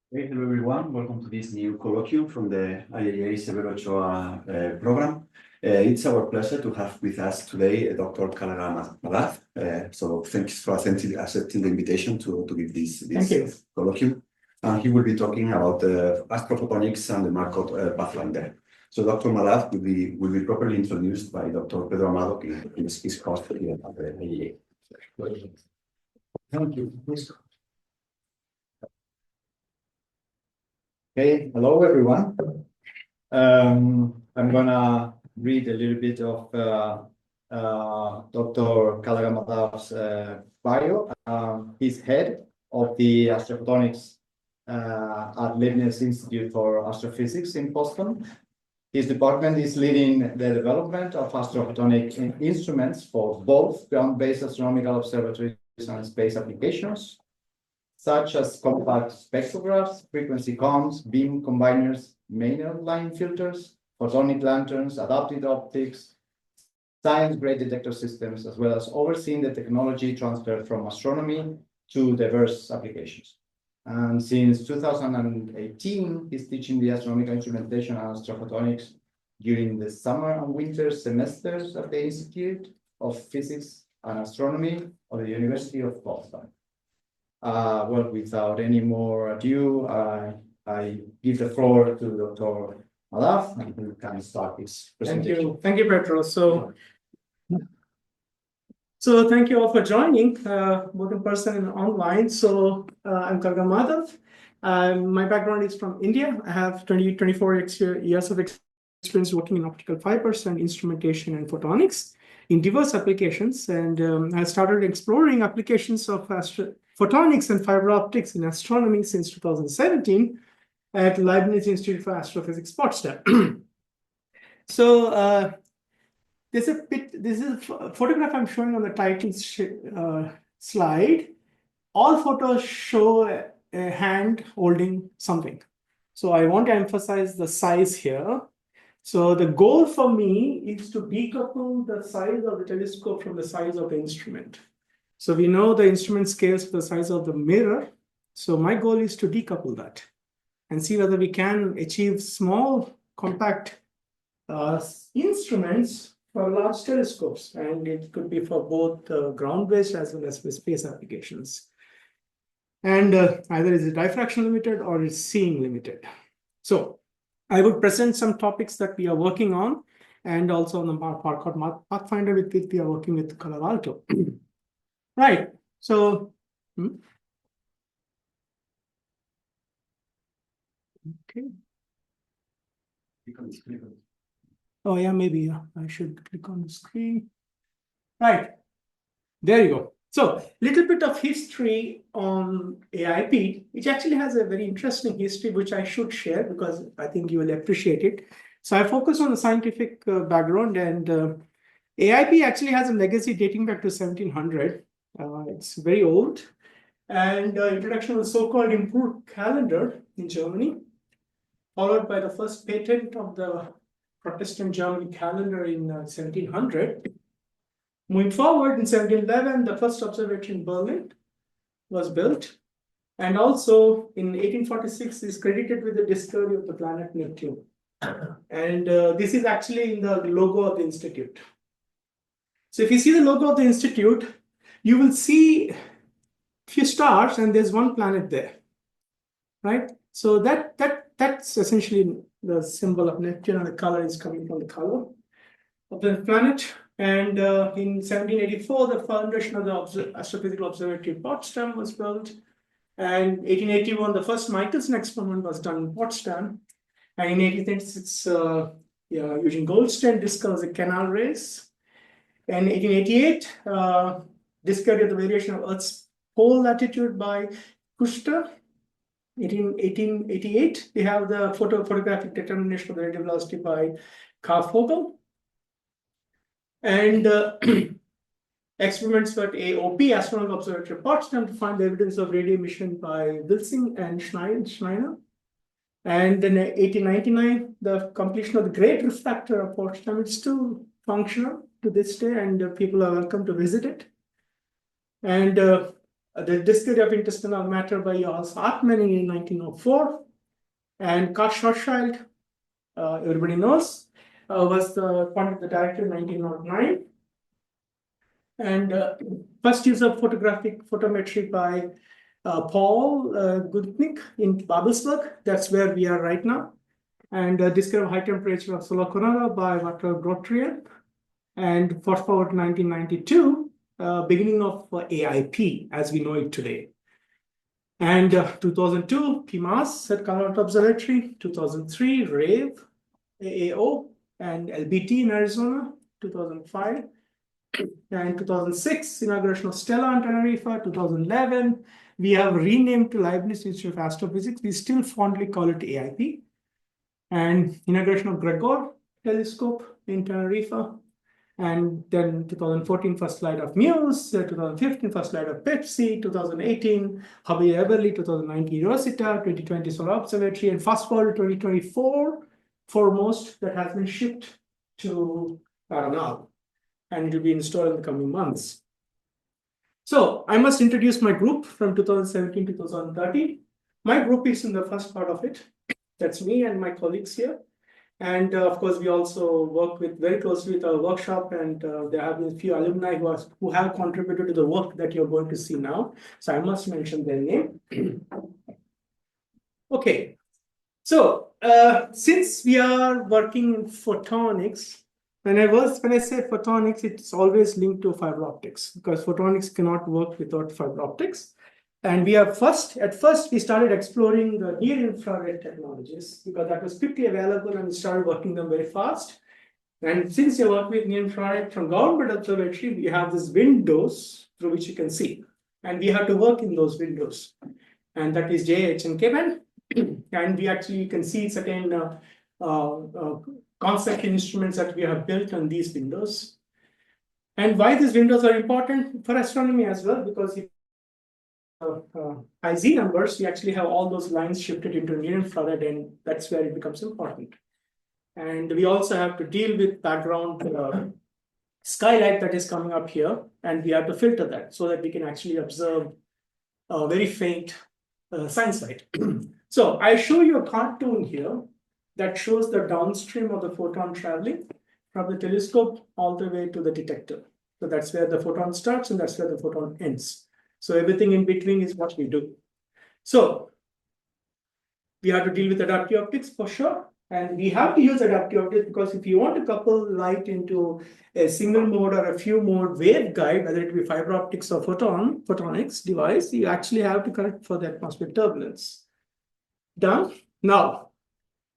Hey, hello everyone. Welcome to this new colloquium from the IAA Severo Ochoa program. It's our pleasure to have with us today Dr. Kalaga Madhav. So thanks for accepting the invitation to give this colloquium. And he will be talking about astrophotonics and the MARCOT Pathfinder. So Dr. Madhav will be properly introduced by Dr. Pedro Amado in his course here at the IAA. Thank you. Okay, hello everyone. I'm gonna read a little bit of Dr. Kalaga Madhav's bio. He's head of the Astrophotonics at Leibniz Institute for Astrophysics in Potsdam. His department is leading the development of astrophotonic instruments for both ground-based astronomical observatories and space applications, such as compact spectrographs, frequency comms, beam combiners, Maynard line filters, photonic lanterns, adaptive optics, science-grade detector systems, as well as overseeing the technology transfer from astronomy to diverse applications. And since 2018, he's teaching the astronomical instrumentation and astrophotonics during the summer and winter semesters at the Institute of Physics and Astronomy of the University of Potsdam. Well, without any more ado, I give the floor to Dr. Madhav, and we can start his presentation. Thank you, Pedro. So thank you all for joining, both in person and online. So I'm Kalaga Madhav. My background is from India. I have 24 years of experience working in optical fibers and instrumentation and photonics in diverse applications. And I started exploring applications of photonics and fiber optics in astronomy since 2017 at Leibniz Institute for Astrophysics Potsdam. So this is a photograph I'm showing on the title slide. All photos show a hand holding something. So I want to emphasize the size here. So the goal for me is to decouple the size of the telescope from the size of the instrument. So we know the instrument scales the size of the mirror. So my goal is to decouple that and see whether we can achieve small, compact instruments for large telescopes. And it could be for both ground-based as well as for space applications. And either is it diffraction limited or is seeing limited. So I would present some topics that we are working on, and also on the MARCOT Pathfinder with which we are working with Kalaga. Right. So, okay. Oh yeah, maybe I should click on the screen. Right. There you go. So, little bit of history on AIP, which actually has a very interesting history, which I should share because I think you will appreciate it. So, I focus on the scientific background, and AIP actually has a legacy dating back to 1700. It's very old, and introduction of the so-called improved calendar in Germany, followed by the first patent of the Protestant German calendar in 1700. Moving forward, in 1711, the first observatory in Berlin was built, and also in 1846 is credited with the discovery of the planet Neptune. And this is actually in the logo of the institute. So if you see the logo of the institute, you will see a few stars, and there's one planet there, right? So that's essentially the symbol of Neptune, and the color is coming from the color of the planet. And in 1784, the foundation of the Astrophysical Observatory in Potsdam was built. And 1881, the first Michelson experiment was done in Potsdam. And in 1886, Eugene Goldstein discovers the canal rays. And 1888, discovery of the variation of Earth's pole latitude by Kuster. 1888, we have the photographic determination of the radial velocity by Carl-Vogel. And experiments at AOP, Astronomical Observatory Potsdam, to find the evidence of radio emission by Wilsing and Schneider. And then 1899, the completion of the Great Refractor of Potsdam. It's still functional to this day, and people are welcome to visit it. And the discovery of interstellar matter by Johannes Hartmann in 1904, and Carl Schwarzschild, everybody knows, was the director in 1909. And first use of photographic photometry by Paul Gutnick in Babelsberg. That's where we are right now. And discovery of high temperature of solar corona by Walter Grotrian. And fast forward to 1992, beginning of AIP as we know it today. And 2002, PMAS at Colorado Observatory. 2003, RAVE, AAO, and LBT in Arizona. 2005. And 2006, inauguration of Stella on Tenerife. 2011, we have renamed to Leibniz Institute of Astrophysics. We still fondly call it AIP. And inauguration of Gregor telescope in Tenerife. And then 2014, first flight of Muse. 2015, first flight of Pepsi. 2018, Hubble Eberly. 2019, Rosetta. 2020, Solar Observatory. And fast forward to 2024, foremost that has been shipped to Aranal. And it will be installed in the coming months. So I must introduce my group from 2017 to 2030. My group is in the first part of it. That's me and my colleagues here. And of course, we also work very closely with our workshop, and there have been a few alumni who have contributed to the work that you're going to see now. So I must mention their name. Okay. So since we are working in photonics, when I say photonics, it's always linked to fiber optics because photonics cannot work without fiber optics. And we are at first we started exploring the near infrared technologies because that was quickly available and we started working them very fast. And since you work with near infrared from government observatory, we have these windows through which you can see. And we have to work in those windows. And that is JH and K-band. And we actually can see certain concept instruments that we have built on these windows. And why these windows are important for astronomy as well, because if IZ numbers, we actually have all those lines shifted into near infrared, and that's where it becomes important. And we also have to deal with background skylight that is coming up here, and we have to filter that so that we can actually observe a very faint science light. So I show you a cartoon here that shows the downstream of the photon traveling from the telescope all the way to the detector. So that's where the photon starts and that's where the photon ends. So everything in between is what we do. So we have to deal with adaptive optics for sure. And we have to use adaptive optics because if you want to couple light into a single mode or a few mode waveguide, whether it be fiber optics or photonics device, you actually have to correct for the atmospheric turbulence. Done? Now,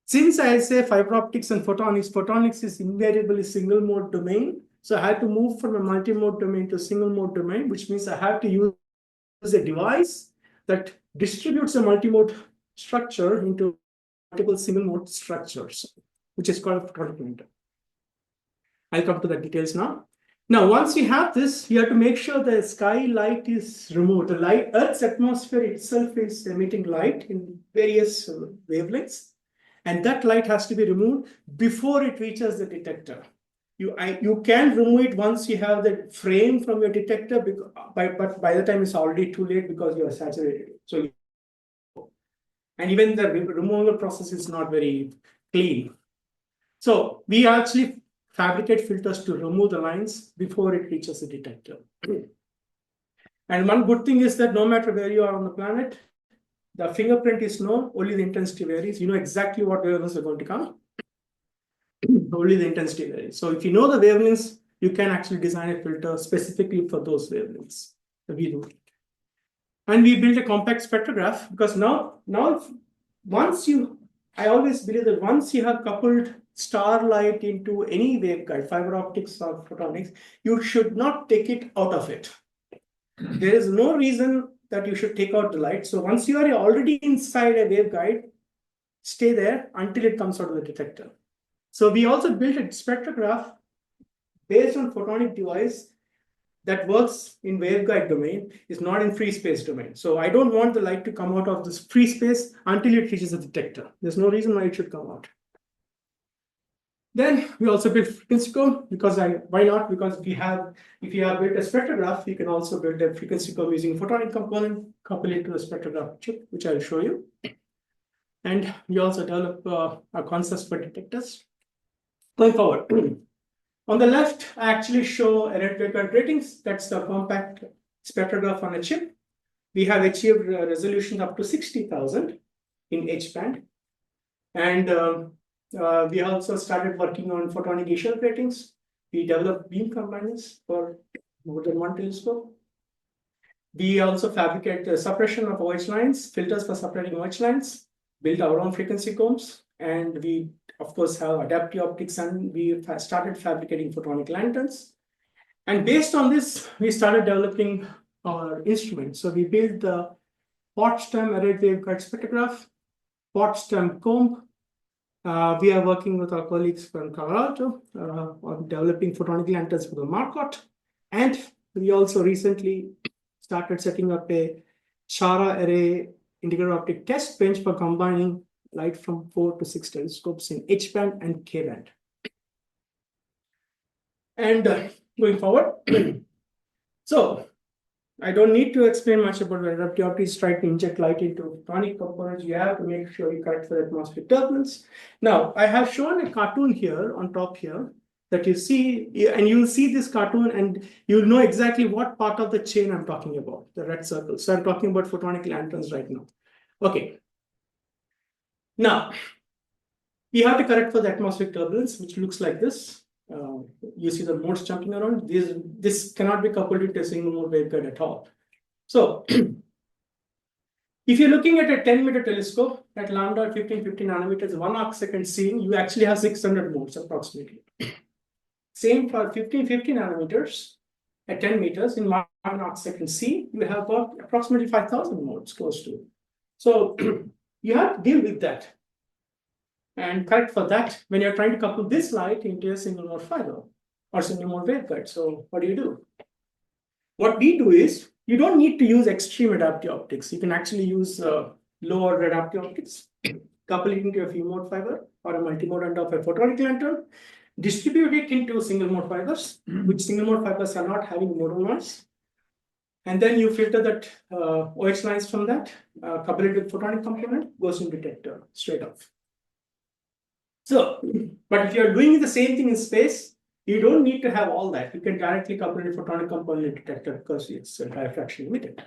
since I say fiber optics and photonics is invariably single mode domain. So I had to move from a multi-mode domain to a single mode domain, which means I have to use a device that distributes a multi-mode structure into multiple single mode structures, which is called a photonic emitter. I'll come to the details now. Now, once you have this, you have to make sure the sky light is removed. The Earth's atmosphere itself is emitting light in various wavelengths. And that light has to be removed before it reaches the detector. You can remove it once you have the frame from your detector, but by the time it's already too late because you are saturated. And even the removal process is not very clean. So we actually fabricate filters to remove the lines before it reaches the detector. And one good thing is that no matter where you are on the planet, the fingerprint is known, only the intensity varies. You know exactly what wavelengths are going to come. Only the intensity varies. So if you know the wavelengths, you can actually design a filter specifically for those wavelengths. So we do it. And we built a compact spectrograph because now I always believe that once you have coupled starlight into any waveguide, fiber optics or photonics, you should not take it out of it. There is no reason that you should take out the light. So once you are already inside a waveguide, stay there until it comes out of the detector. So we also built a spectrograph based on photonic device that works in waveguide domain, is not in free space domain. So I don't want the light to come out of this free space until it reaches the detector. There's no reason why it should come out. Then we also build frequency comb because why not? Because if you have built a spectrograph, you can also build a frequency comb using photonic component, couple it to a spectrograph chip, which I'll show you. And we also develop our concepts for detectors. Going forward, on the left, I actually show a red waveguide ratings. That's the compact spectrograph on a chip. We have achieved resolution up to 60,000 in H-band. And we also started working on photonic initial ratings. We developed beam combiners for more than one telescope. We also fabricate the suppression of OH lines, filters for separating OH lines, build our own frequency combs, and we, of course, have adaptive optics, and we started fabricating photonic lanterns. And based on this, we started developing our instruments. So we built the Potsdam array waveguide spectrograph, Potsdam comb. We are working with our colleagues from Kalaga on developing photonic lanterns for the MARCOT. And we also recently started setting up a Chara array integrated optic test bench for combining light from 4 to 6 telescopes in H-band and K-band. And going forward, so I don't need to explain much about when adaptive optics try to inject light into photonic components. You have to make sure you correct for atmospheric turbulence. Now, I have shown a cartoon here on top here that you see, and you'll see this cartoon and you'll know exactly what part of the chain I'm talking about, the red circle. So I'm talking about photonic lanterns right now. Okay. Now, we have to correct for the atmospheric turbulence, which looks like this. You see the modes jumping around. This cannot be coupled into a single mode waveguide at all. So, if you're looking at a 10-meter telescope at lambda 1550 nanometers, 1 arcsecond seen, you actually have 600 modes approximately. Same for 1550 nanometers at 10 meters in 1 arcsecond C, you have got approximately 5,000 modes close to. So, you have to deal with that and correct for that when you're trying to couple this light into a single mode fiber or single mode waveguide. So what do? What we do is, you don't need to use extreme adaptive optics. You can actually use lower adaptive optics, couple it into a few mode fiber or a multi-mode end of a photonic lantern, distribute it into single mode fibers, which single mode fibers are not having modal noise. And then you filter that OH lines from that, couple it with photonic component, goes in detector straight off. So, but if you're doing the same thing in space, you don't need to have all that. You can directly couple a photonic component in detector because it's diffraction limited.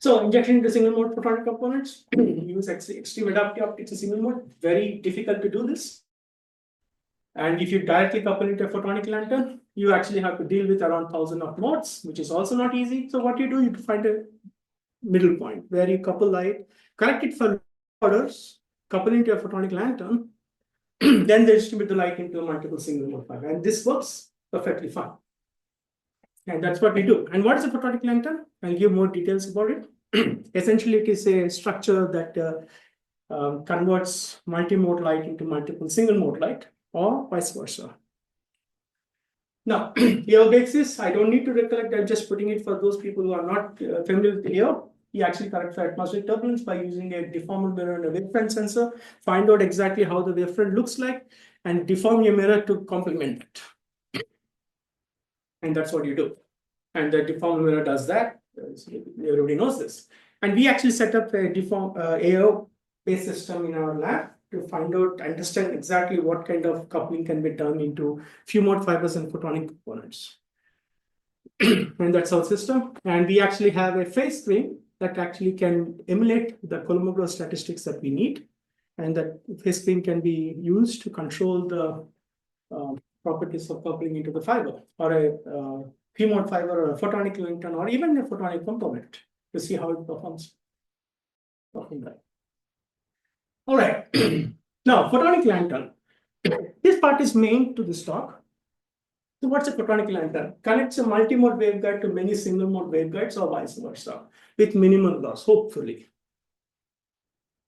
So, injection into single mode photonic components, use extreme adaptive optics in single mode, very difficult to do this. And if you directly couple into a photonic lantern, you actually have to deal with around 1,000 of modes, which is also not easy. So, what you do, you find a middle point where you couple light, correct it for orders, couple into a photonic lantern, then they distribute the light into a multiple single mode fiber. And this works perfectly fine. And that's what we do. And what is a photonic lantern? I'll give more details about it. Essentially, it is a structure that converts multi-mode light into multiple single mode light or vice versa. Now, EO basis, I don't need to recollect, I'm just putting it for those people who are not familiar with EO. You actually correct for atmospheric turbulence by using a deformable mirror and a wavefront sensor, find out exactly how the wavefront looks like, and deform your mirror to complement it. And that's what you do. And the deformable mirror does that. Everybody knows this. And we actually set up a AO-based system in our lab to find out, understand exactly what kind of coupling can be done into few mode fibers and photonic components. And that's our system. And we actually have a phase screen that actually can emulate the Kolmogorov statistics that we need. And that phase screen can be used to control the properties of coupling into the fiber, or a P-mode fiber, or a photonic lantern, or even a photonic component to see how it performs. All right. Now, photonic lantern. This part is main to this talk. So what's a photonic lantern? Connects a multi-mode waveguide to many single mode waveguides or vice versa with minimal loss, hopefully.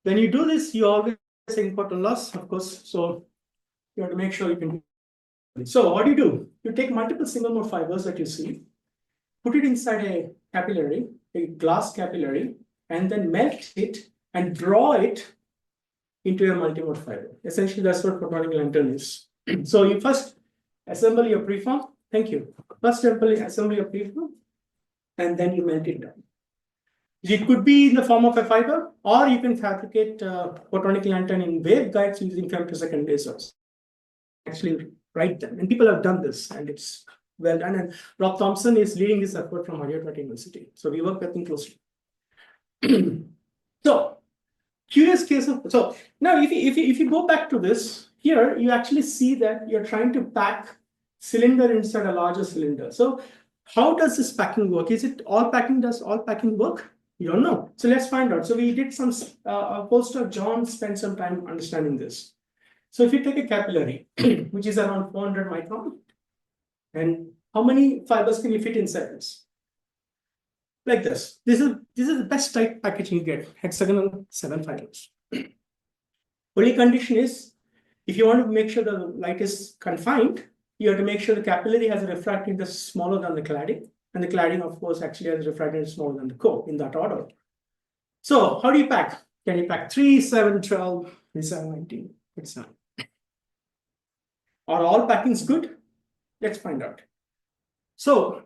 When you do this, you always encounter loss, of course. So you have to make sure you can do it. So what do? You take multiple single mode fibers that you see, put it inside a capillary, a glass capillary, and then melt it and draw it into your multimode fiber. Essentially, that's what photonic lantern is. So you first assemble your preform. Thank you. First assemble your preform, and then you melt it down. It could be in the form of a fiber, or you can fabricate photonic lantern in waveguides using femtosecond lasers. Actually, write them, and people have done this, and it's well done. And Rob Thompson is leading this effort from Harvard University. So we work with him closely. So, curious case of, so now if you go back to this, here you actually see that you're trying to pack cylinder inside a larger cylinder. So how does this packing work? Is it does all packing work? You don't know. So let's find out. So we did some, postdoc John spent some time understanding this. So if you take a capillary, which is around 400 micron, and how many fibers can you fit inside this? Like this. This is the best type packaging you get, hexagonal 7 fibers. Only condition is, if you want to make sure the light is confined, you have to make sure the capillary has a refractive index smaller than the cladding, and the cladding, of course, actually has a refractive index smaller than the core, in that order. So how do you pack? Can you pack 3, 7, 12, 7, 19? It's not. Are all packings good? Let's find out. So,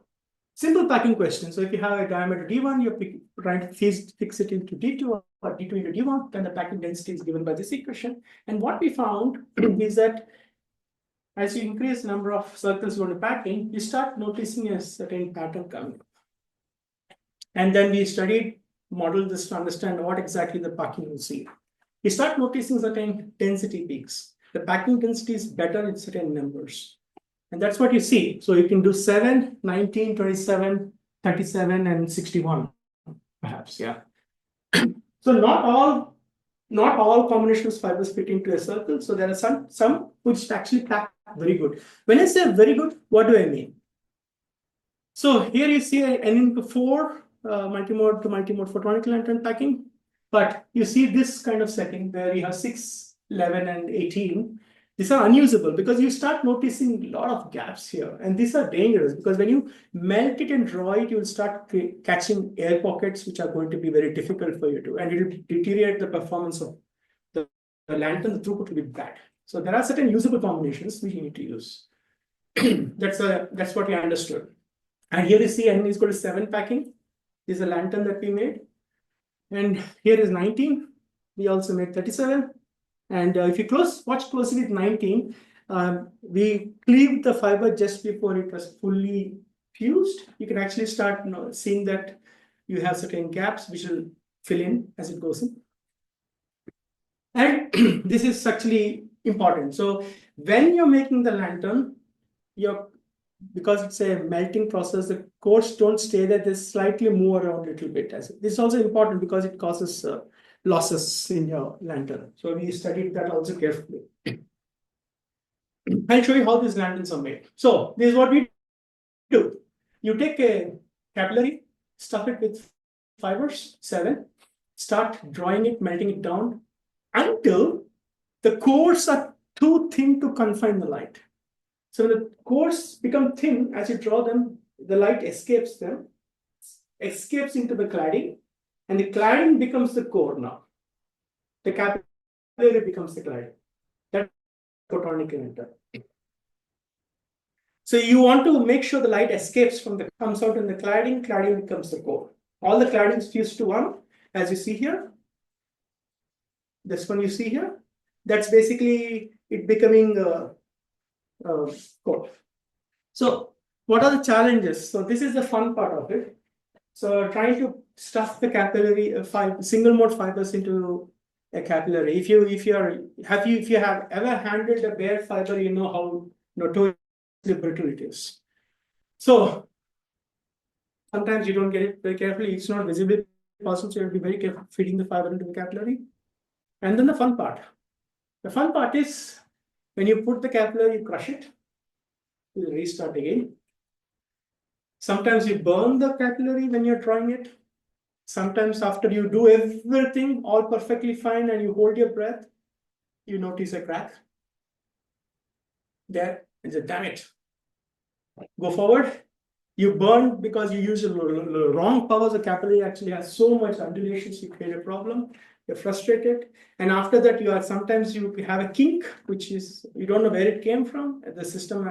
simple packing question. So if you have a diameter D1, you're trying to fix it into D2 or D2 into D1, then the packing density is given by this equation. And what we found is that as you increase the number of circles you want to pack in, you start noticing a certain pattern coming. And then we modeled this to understand what exactly the packing will see. You start noticing certain density peaks. The packing density is better in certain numbers. And that's what you see. So you can do 7, 19, 27, 37, and 61, perhaps, yeah. So not all combinations of fibers fit into a circle. So there are some which actually pack very good. When I say very good, what do I mean? So here you see an N×4 multimode to multimode photonic lantern packing. But you see this kind of setting where you have 6, 11, and 18. These are unusable because you start noticing a lot of gaps here. And these are dangerous because when you melt it and draw it, you'll start catching air pockets, which are going to be very difficult for you to, and it will deteriorate the performance of the lantern. The throughput will be bad. So there are certain usable combinations which you need to use. That's what we understood. And here you see N is equal to 7 packing. This is a lantern that we made. And here is 19. We also made 37. And if you watch closely with 19, we cleaved the fiber just before it was fully fused. You can actually start seeing that you have certain gaps which will fill in as it goes in. And this is actually important. So when you're making the lantern, because it's a melting process, the cores don't stay there. They slightly move around a little bit. This is also important because it causes losses in your lantern. So we studied that also carefully. I'll show you how these lanterns are made. So this is what we do. You take a capillary, stuff it with fibers, 7, start drawing it, melting it down until the cores are too thin to confine the light. So when the cores become thin, as you draw them, the light escapes into the cladding, and the cladding becomes the core now. The capillary becomes the cladding. That's photonic lantern. So you want to make sure the light escapes comes out in the cladding becomes the core. All the claddings fuse to one, as you see here. This one you see here. That's basically it becoming core. So what are the challenges? So this is the fun part of it. So trying to stuff the capillary single mode fibers into a capillary. If you have ever handled a bare fiber, you know how notoriously brittle it is. So sometimes you don't get it very carefully. It's not visibly possible, so you have to be very careful feeding the fiber into the capillary. And then the fun part. The fun part is when you put the capillary, you crush it. You restart again. Sometimes you burn the capillary when you're drawing it. Sometimes after you do everything all perfectly fine and you hold your breath, you notice a crack. There, and say, damn it. Go forward. You burn because you use the wrong powers. The capillary actually has so much undulations, you create a problem. you're frustrated, and after that sometimes you have a kink, which is you don't know where it came from. The system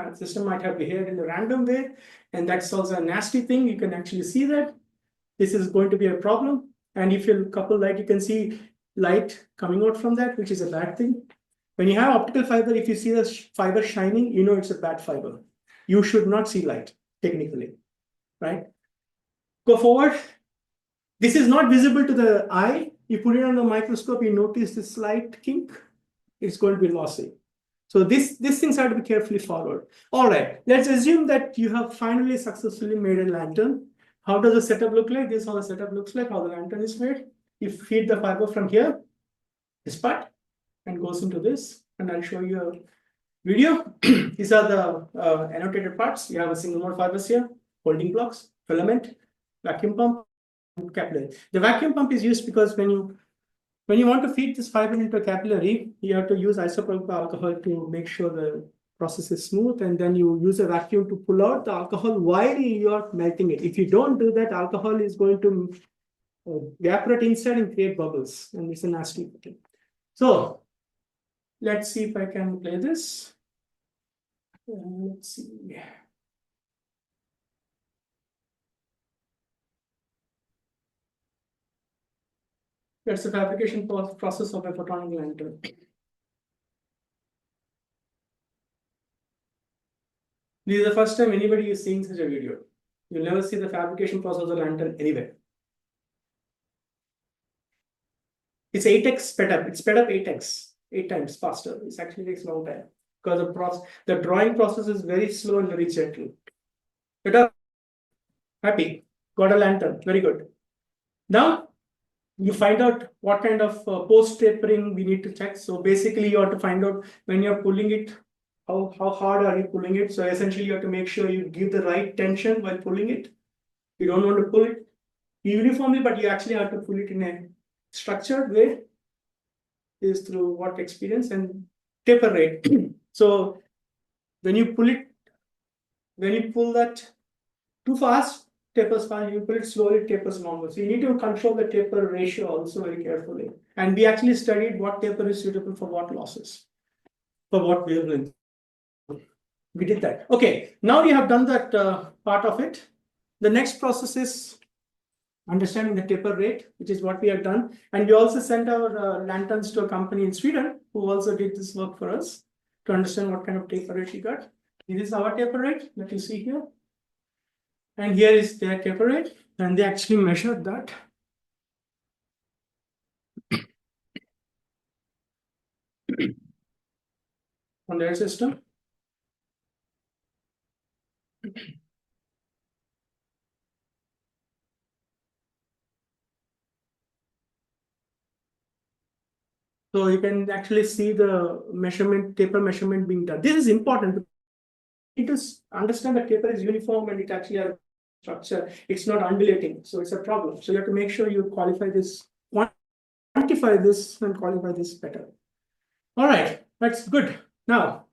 might have behaved in a random way, and that's also a nasty thing. You can actually see that this is going to be a problem. And if you couple light, you can see light coming out from that, which is a bad thing. When you have optical fiber, if you see the fiber shining, you know it's a bad fiber. You should not see light, technically, right? Go forward. This is not visible to the eye. You put it on the microscope, you notice this slight kink. It's going to be lossy. So these things have to be carefully followed. All right, let's assume that you have finally successfully made a lantern. How does the setup look like? This is how the setup looks like, how the lantern is made. You feed the fiber from here, this part, and goes into this. And I'll show you a video. These are the annotated parts. You have a single mode fibers here, holding blocks, filament, vacuum pump, and capillary. The vacuum pump is used because when you want to feed this fiber into a capillary, you have to use isopropyl alcohol to make sure the process is smooth, and then you use a vacuum to pull out the alcohol while you are melting it. If you don't do that, alcohol is going to evaporate inside and create bubbles, and it's a nasty thing. So let's see if I can play this. Let's see. That's the fabrication process of a photonic lantern. This is the first time anybody is seeing such a video. You'll never see the fabrication process of the lantern anywhere. It's 8x sped up. It's sped up 8x, 8 times faster. It actually takes a long time because the drawing process is very slow and very gentle. But happy, got a lantern, very good. Now you find out what kind of post tapering we need to check. So basically, you have to find out when you're pulling it, how hard are you pulling it? So essentially, you have to make sure you give the right tension while pulling it. You don't want to pull it uniformly, but you actually have to pull it in a structured way. Is through what experience and taper rate. So when you pull that too fast, tapers fast. You pull it slowly, it tapers longer. So you need to control the taper ratio also very carefully. And we actually studied what taper is suitable for what losses, for what wavelength. We did that. Okay, now you have done that part of it. The next process is understanding the taper rate, which is what we have done. And we also sent our lanterns to a company in Sweden who also did this work for us to understand what kind of taper rate we got. This is our taper rate that you see here. And here is their taper rate. And they actually measured that. On their system. So you can actually see the taper measurement being done. This is important. You need to understand that taper is uniform and it actually has structure. It's not undulating, so it's a problem. So you have to make sure you quantify this and qualify this better. All right, that's good. Now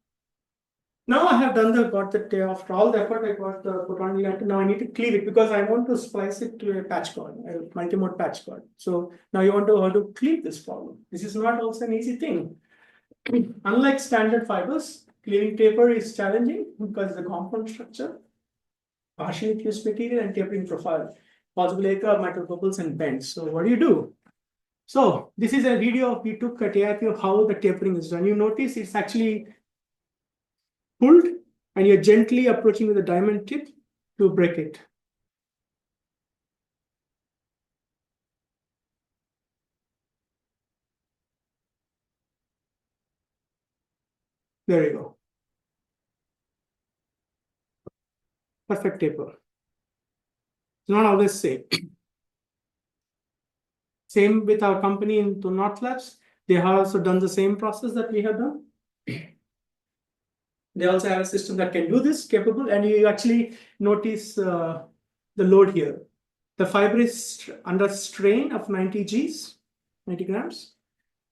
I have after all the effort, I got the photonic lantern. Now I need to cleave it because I want to splice it to a patch cord, a multi-mode patch cord. So now you want to how to cleave this problem. This is not also an easy thing. Unlike standard fibers, cleaving taper is challenging because the compound structure, partially fused material and tapering profile, possible acre, microbubbles and bends. So what do? So this is a video we took at AIP of how the tapering is done. You notice it's actually pulled and you're gently approaching with a diamond tip to break it. There you go. Perfect taper. It's not always safe. Same with our company in North Labs. They have also done the same process that we have done. They also have a system that can do this, capable, and you actually notice the load here. The fiber is under strain of 90 Gs, 90 grams,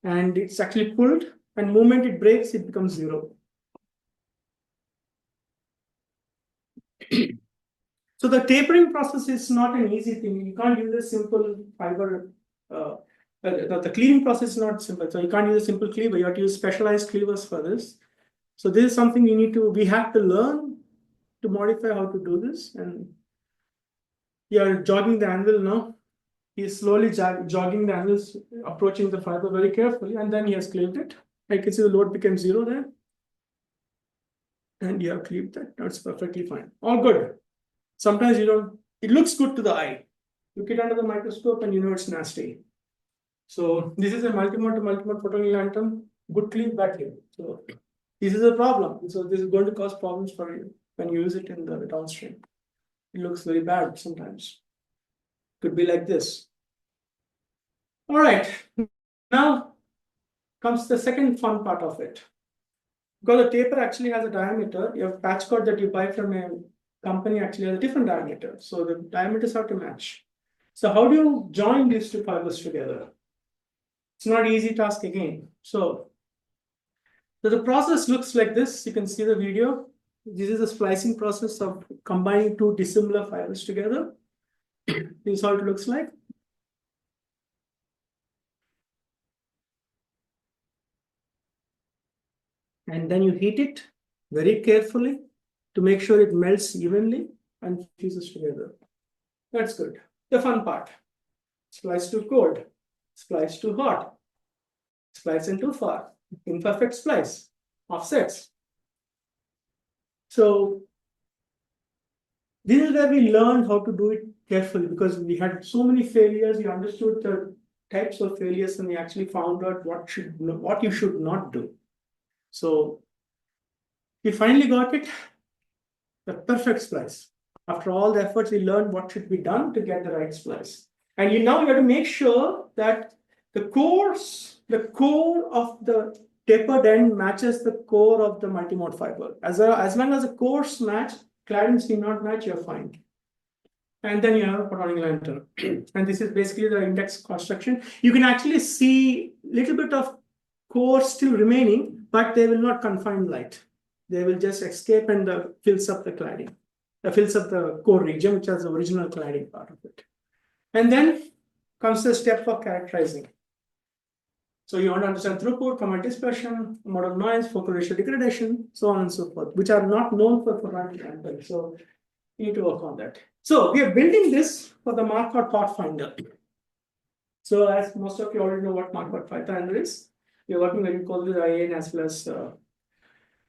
and it's actually pulled, and the moment it breaks, it becomes 0. So the tapering process is not an easy thing. You can't use a simple fiber The cleaving process is not simple. So you can't use a simple cleaver. You have to use specialized cleavers for this. So this is something we have to learn to modify how to do this. And you are jogging the anvil now. He's slowly jogging the anvils, approaching the fiber very carefully, and then he has cleaved it. I can see the load became 0 there. And you have cleaved that. That's perfectly fine. All good. Sometimes it looks good to the eye. Look it under the microscope and you know it's nasty. So this is a multi-mode to multi-mode photonic lantern. Good cleave, bad cleave. So this is a problem. So this is going to cause problems for you when you use it in the downstream. It looks very bad sometimes. Could be like this. All right. Now comes the second fun part of it. Because the taper actually has a diameter, your patch cord that you buy from a company actually has a different diameter. So the diameters have to match. So how do you join these two fibers together? It's not an easy task again. So the process looks like this. You can see the video. This is a splicing process of combining two dissimilar fibers together. This is how it looks like. And then you heat it very carefully to make sure it melts evenly and fuses together. That's good. The fun part. Splice too cold, splice too hot, splice in too far, imperfect splice, offsets. So this is where we learned how to do it carefully because we had so many failures. We understood the types of failures and we actually found out what you should not do. So we finally got it, the perfect splice. After all the efforts, we learned what should be done to get the right splice. And now you have to make sure that the core of the tapered end matches the core of the multimode fiber. As long as the cores match, claddings do not match, you're fine. And then you have a photonic lantern. And this is basically the index construction. You can actually see a little bit of core still remaining, but they will not confine light. They will just escape and fills up the cladding. Fills up the core region, which has the original cladding part of it. And then comes the step of characterizing. So you want to understand throughput, Common dispersion, model noise, focal ratio degradation, so on and so forth, which are not known for photonic lantern. So you need to work on that. So we are building this for the MARCOT Pathfinder. So as most of you already know what MARCOT Pathfinder is, we are working very closely with IAN as well as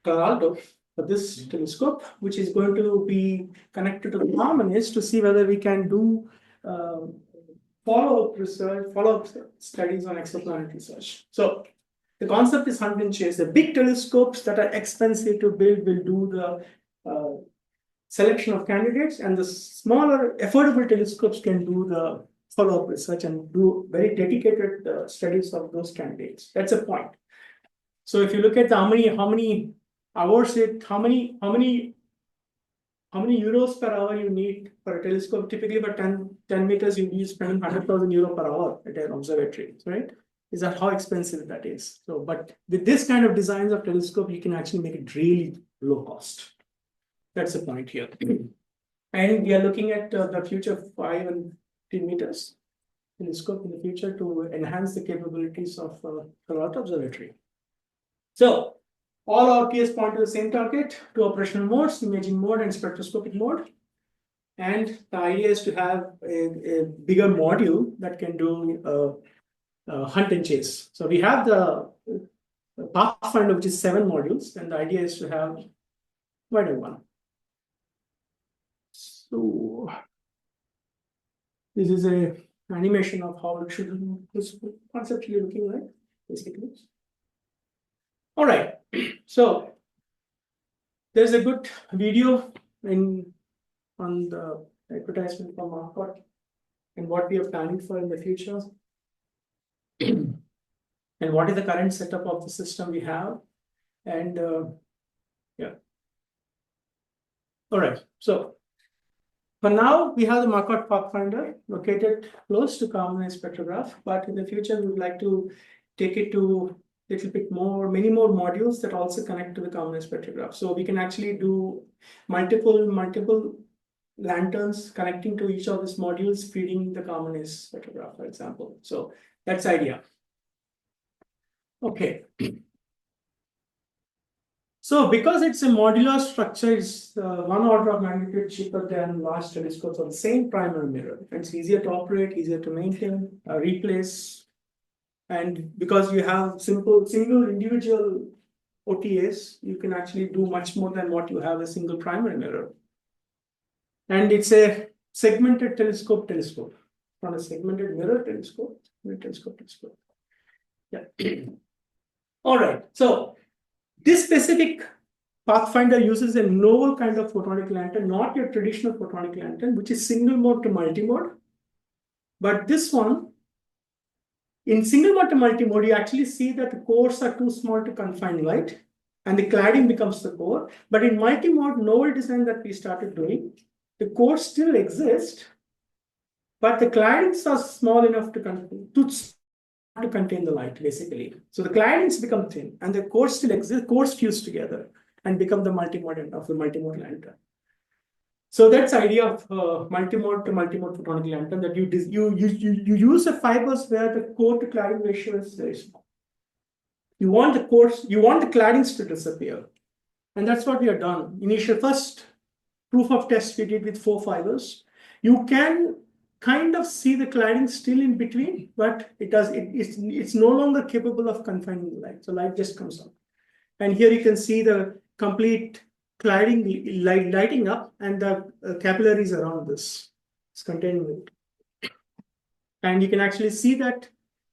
Claralto for this telescope, which is going to be connected to the harmonies to see whether we can do follow-up research, follow-up studies on exoplanet research. So the concept is hunt and chase. The big telescopes that are expensive to build will do the selection of candidates, and the smaller, affordable telescopes can do the follow-up research and do very dedicated studies of those candidates. That's a point. So if you look at how many hours how many euros per hour you need for a telescope, typically for 10 meters, you need spending 100,000 euro per hour at an observatory, right? Is that how expensive that is? So, but with this kind of designs of telescope, you can actually make it really low cost. That's the point here. And we are looking at the future 5 and 10 meters telescope in the future to enhance the capabilities of Claralto Observatory. So all our PS point to the same target, two operational modes, imaging mode and spectroscopic mode. And the idea is to have a bigger module that can do hunt and chase. So we have the Pathfinder, which is 7 modules, and the idea is to have wider one. So this is a animation of how it should conceptually looking like, basically. All right, so there's a good video on the advertisement from MARCOT and what we are planning for in the future, and what is the current setup of the system we have, and yeah. All right, so for now we have the MARCOT Pathfinder located close to common spectrograph, but in the future we would like to take it to little bit more, many more modules that also connect to the common spectrograph. So we can actually do multiple lanterns connecting to each of these modules, feeding the common spectrograph, for example. So That's the idea. Okay. So because it's a modular structure, it's 1 order of magnitude cheaper than large telescopes of the same primary mirror. It's easier to operate, easier to maintain, replace. And because you have single individual OTAs, you can actually do much more than what you have a single primary mirror. And it's a segmented telescope, not a segmented mirror telescope, telescope. Yeah. All right. So this specific Pathfinder uses a novel kind of photonic lantern, not your traditional photonic lantern, which is single mode to multi-mode. But this one, in single mode to multi-mode, you actually see that the cores are too small to confine light, and the cladding becomes the core. But in multi-mode, novel design that we started doing, the cores still exist, but the claddings are small enough to contain the light, basically. So the claddings become thin, and the cores still exist, cores fuse together and become the multi-mode end of the multi-mode lantern. So that's the idea of multi-mode to multi-mode photonic lantern, that you use the fibers where the core to cladding ratio is very small. You want the cores, you want the claddings to disappear. And that's what we have done. First proof of test we did with 4 fibers. You can kind of see the cladding still in between, but it's no longer capable of confining the light. So light just comes out. And here you can see the complete cladding lighting up, and the capillaries around this is containing it. And you can actually see that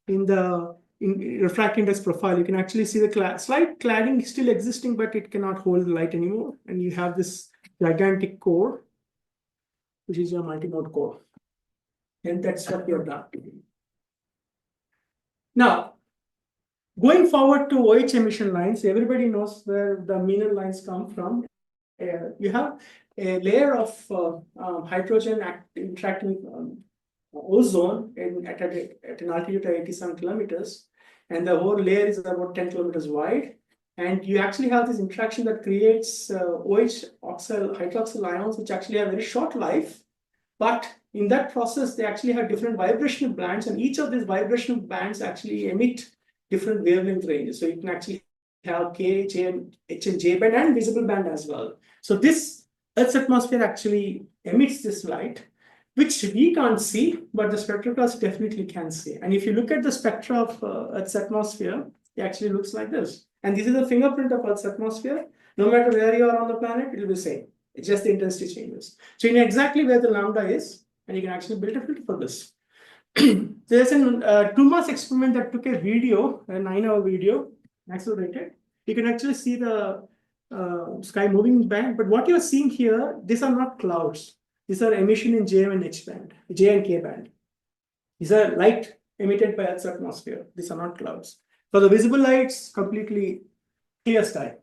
in the refract index profile, you can actually see the slight cladding still existing, but it cannot hold the light anymore. And you have this gigantic core, which is your multi-mode core. And that's what we have done. Now, going forward to OH emission lines, everybody knows where the Menon lines come from. You have a layer of hydrogen interacting with ozone at an altitude of 87 kilometers, and the whole layer is about 10 kilometers wide. And you actually have this interaction that creates OH hydroxyl ions, which actually have very short life. But in that process, they actually have different vibrational bands, and each of these vibrational bands actually emit different wavelength ranges. So you can actually have K, H, and J band and visible band as well. So this Earth's atmosphere actually emits this light, which we can't see, but the spectrographs definitely can see. And if you look at the spectra of Earth's atmosphere, it actually looks like this. And this is a fingerprint of Earth's atmosphere. No matter where you are on the planet, it will be the same. It's just the intensity changes. So you know exactly where the lambda is, and you can actually build a filter for this. There's a 2-mass experiment that took a video, a 9-hour video, accelerated. You can actually see the sky moving band. But what you're seeing here, these are not clouds. These are emission in J and H band, J and K band. These are light emitted by Earth's atmosphere. These are not clouds. For the visible lights, completely clear sky.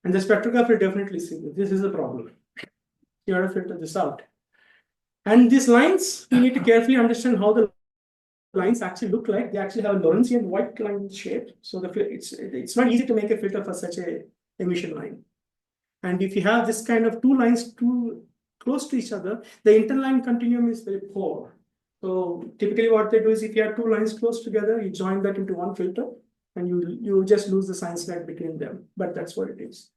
And the spectrograph will definitely see this. This is a problem. You have to filter this out. And these lines, you need to carefully understand how the lines actually look like. They actually have a Lorentzian white line shape. So it's not easy to make a filter for such a emission line. And if you have this kind of 2 lines too close to each other, the interline continuum is very poor. So typically what they do is, if you have 2 lines close together, you join that into one filter, and you just lose the science light between them. But that's what it is.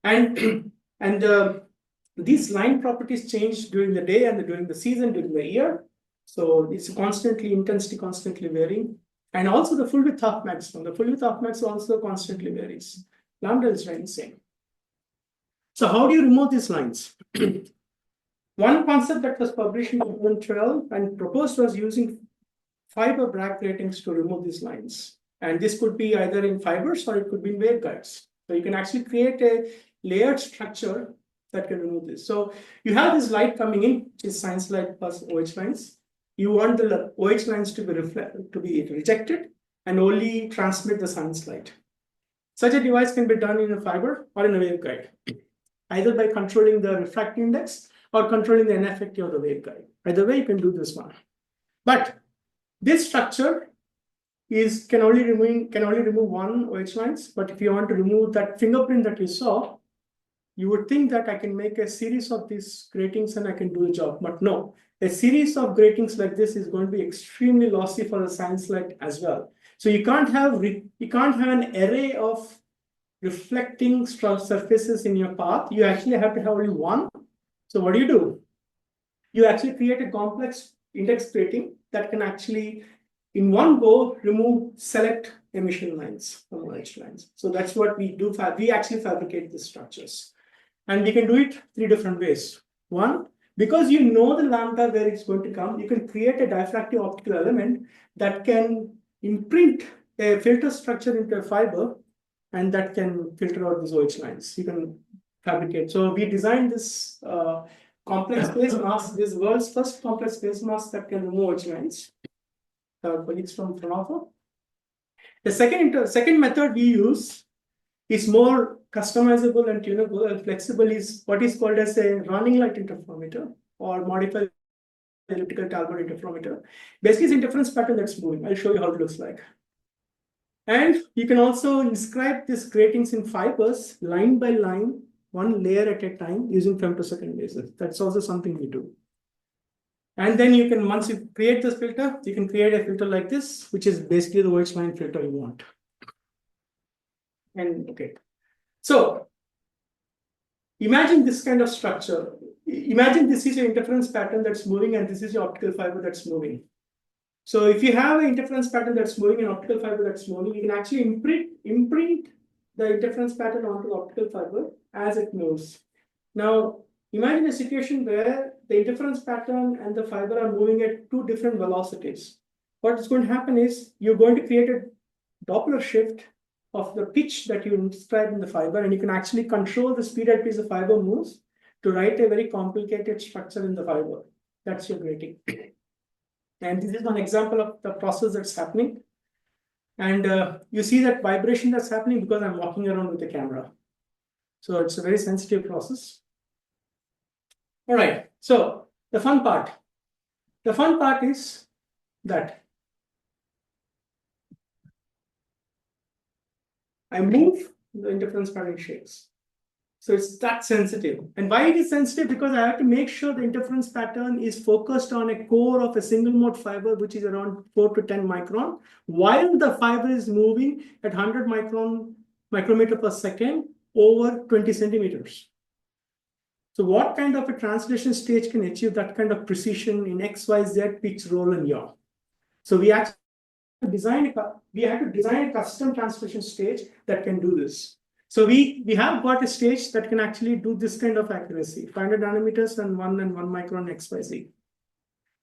And these line properties change during the day and during the season, during the year. So it's intensity constantly varying. And also the full width half maximum. The full width half maximum also constantly varies. Lambda is very same. So how do you remove these lines? One concept that was published in 2012 and proposed was using fiber Bragg gratings to remove these lines. And this could be either in fibers or it could be in waveguides. So you can actually create a layered structure that can remove this. So you have this light coming in, which is science light plus OH lines. You want the OH lines to be rejected and only transmit the science light. Such a device can be done in a fiber or in a waveguide, either by controlling the refractive index or controlling the N-effective of the waveguide. Either way, you can do this one. But this structure can only remove one OH lines. But if you want to remove that fingerprint that you saw, you would think that I can make a series of these gratings and I can do a job. But no, a series of gratings like this is going to be extremely lossy for a science light as well. So you can't have an array of reflecting surfaces in your path. You actually have to have only one. So what do? You actually create a complex index grating that can actually, in one go, remove select emission lines from edge lines. So that's what we do. We actually fabricate these structures. And we can do it 3 different ways. One, because you know the lambda where it's going to come, you can create a diffractive optical element that can imprint a filter structure into a fiber, and that can filter out these OH lines. You can fabricate. So we designed this complex phase mask, this world's first complex phase mask that can remove OH lines. Our colleagues from Fraunhofer. The second method we use is more customizable and tunable and flexible, is what is called as a running light interferometer or modified elliptical Talbot interferometer. Basically, it's an interference pattern that's moving. I'll show you how it looks like. And you can also inscribe these gratings in fibers, line by line, one layer at a time, using femtosecond lasers. That's also something we do. And then you can, once you create this filter, you can create a filter like this, which is basically the OH line filter you want. And okay, so imagine this kind of structure. Imagine this is your interference pattern that's moving, and this is your optical fiber that's moving. So if you have an interference pattern that's moving, an optical fiber that's moving, you can actually imprint the interference pattern onto the optical fiber as it moves. Now, imagine a situation where the interference pattern and the fiber are moving at 2 different velocities. What is going to happen is you're going to create a Doppler shift of the pitch that you inscribe in the fiber, and you can actually control the speed at which the fiber moves to write a very complicated structure in the fiber. That's your grating. And this is an example of the process that's happening. And you see that vibration that's happening because I'm walking around with the camera. So it's a very sensitive process. All right, so the fun part. The fun part is that I move, the interference pattern shakes. So it's that sensitive. And why it is sensitive? Because I have to make sure the interference pattern is focused on a core of a single mode fiber, which is around 4 to 10 micron, while the fiber is moving at 100 micrometer per second over 20 centimeters. So what kind of a translation stage can achieve that kind of precision in X, Y, Z, pitch, roll, and yaw? So we actually had to design a custom translation stage that can do this. So we have got a stage that can actually do this kind of accuracy, 500 nanometers and 1 micron XYZ.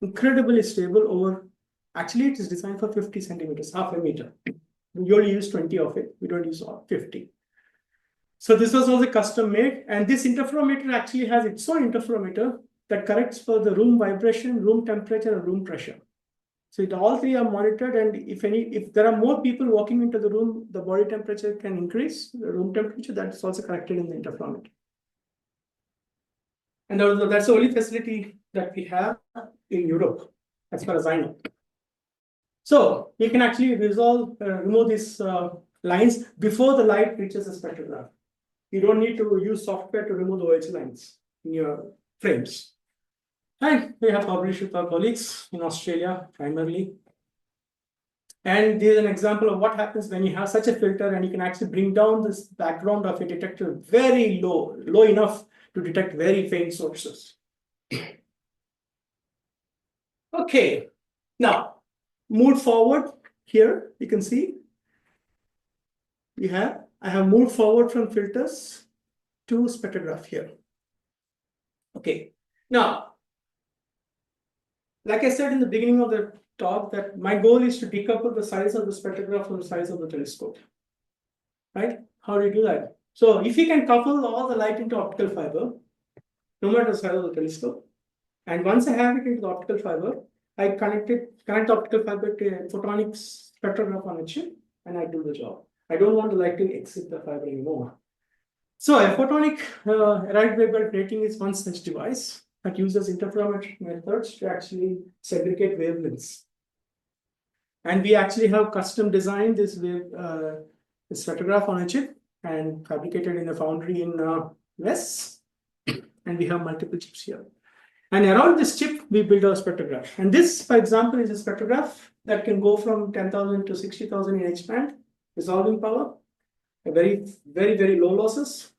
Incredibly stable over, actually it is designed for 50 centimeters, half a meter. We only use 20 of it. We don't use all 50. So this was also custom made, and this interferometer actually has its own interferometer that corrects for the room vibration, room temperature, and room pressure. So all 3 are monitored, and if there are more people walking into the room, the body temperature can increase, the room temperature, that's also corrected in the interferometer. And that's the only facility that we have in Europe, as far as I know. So you can actually remove these lines before the light reaches the spectrograph. You don't need to use software to remove the OH lines in your frames. And we have published with our colleagues in Australia primarily. And there's an example of what happens when you have such a filter and you can actually bring down this background of a detector very low enough to detect very faint sources. Okay, now move forward here, you can see I have moved forward from filters to spectrograph here. Okay, now, like I said in the beginning of the talk, that my goal is to decouple the size of the spectrograph from the size of the telescope. Right? How do you do that? So if you can couple all the light into optical fiber, no matter the size of the telescope, and once I have it into the optical fiber, I connect the optical fiber to a photonic spectrograph on a chip, and I do the job. I don't want the light to exit the fiber anymore. So a photonic right waveguide grating is one such device that uses interferometric methods to actually segregate wavelengths. And we actually have custom designed this spectrograph on a chip and fabricated in a foundry in US. And we have multiple chips here. And around this chip, we build our spectrograph. And this, for example, is a spectrograph that can go from 10,000 to 60,000 in H band, resolving power, a very, very, very low losses.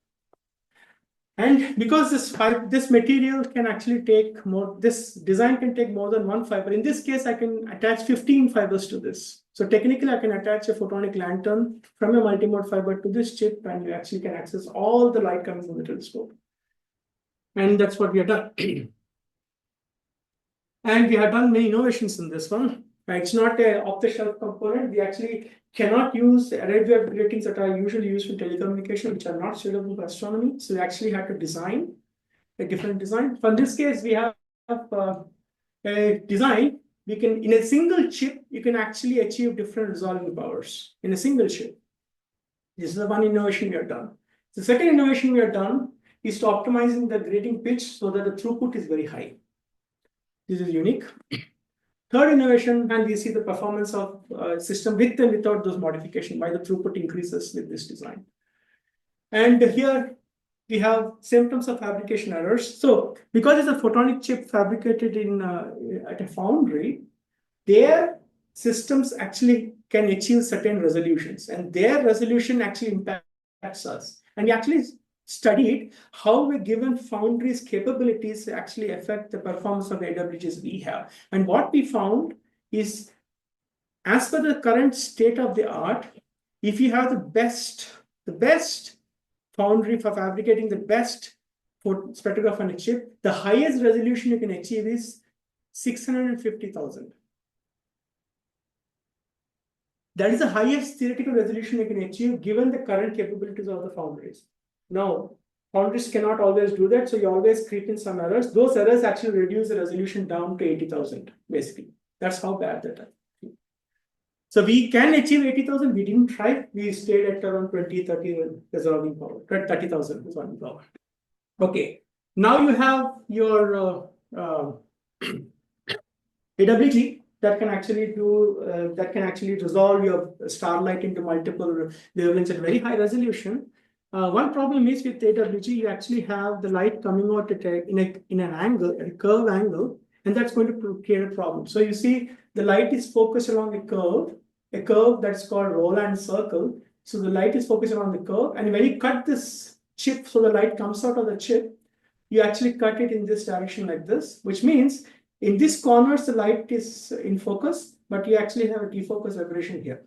And because this material can actually take more, this design can take more than one fiber. In this case, I can attach 15 fibers to this. So technically, I can attach a photonic lantern from a multimode fiber to this chip, and you actually can access all the light coming from the telescope. And that's what we have done. And we have done many innovations in this one. It's not an off-the-shelf component. We actually cannot use array wave gratings that are usually used for telecommunication, which are not suitable for astronomy. So we actually had to design a different design. For this case, we have a design. We can, in a single chip, you can actually achieve different resolving powers in a single chip. This is the one innovation we have done. The second innovation we have done is to optimizing the grating pitch so that the throughput is very high. This is unique. Third innovation, and we see the performance of system with and without those modifications, why the throughput increases with this design. And here we have symptoms of fabrication errors. So because it's a photonic chip fabricated in at a foundry, their systems actually can achieve certain resolutions, and their resolution actually impacts us. And we actually studied how a given foundry's capabilities actually affect the performance of AWGs we have. And what we found is, as per the current state of the art, if you have the best foundry for fabricating the best spectrograph on a chip, the highest resolution you can achieve is 650,000. That is the highest theoretical resolution you can achieve given the current capabilities of the foundries. Now, foundries cannot always do that, so you always creep in some errors. Those errors actually reduce the resolution down to 80,000, basically. That's how bad that is. So we can achieve 80,000. We didn't try. We stayed at around 20, 30 resolving power, 30,000 resolving power. Okay. Now you have your AWG that can actually do resolve your starlight into multiple wavelengths at very high resolution. One problem is with AWG, you actually have the light coming out at in an angle, a curved angle, and that's going to create a problem. So you see the light is focused along a curve that's called Roland circle. So the light is focused along the curve, and when you cut this chip, so the light comes out of the chip, you actually cut it in this direction like this, which means in this corners, the light is in focus, but you actually have a defocus aberration here.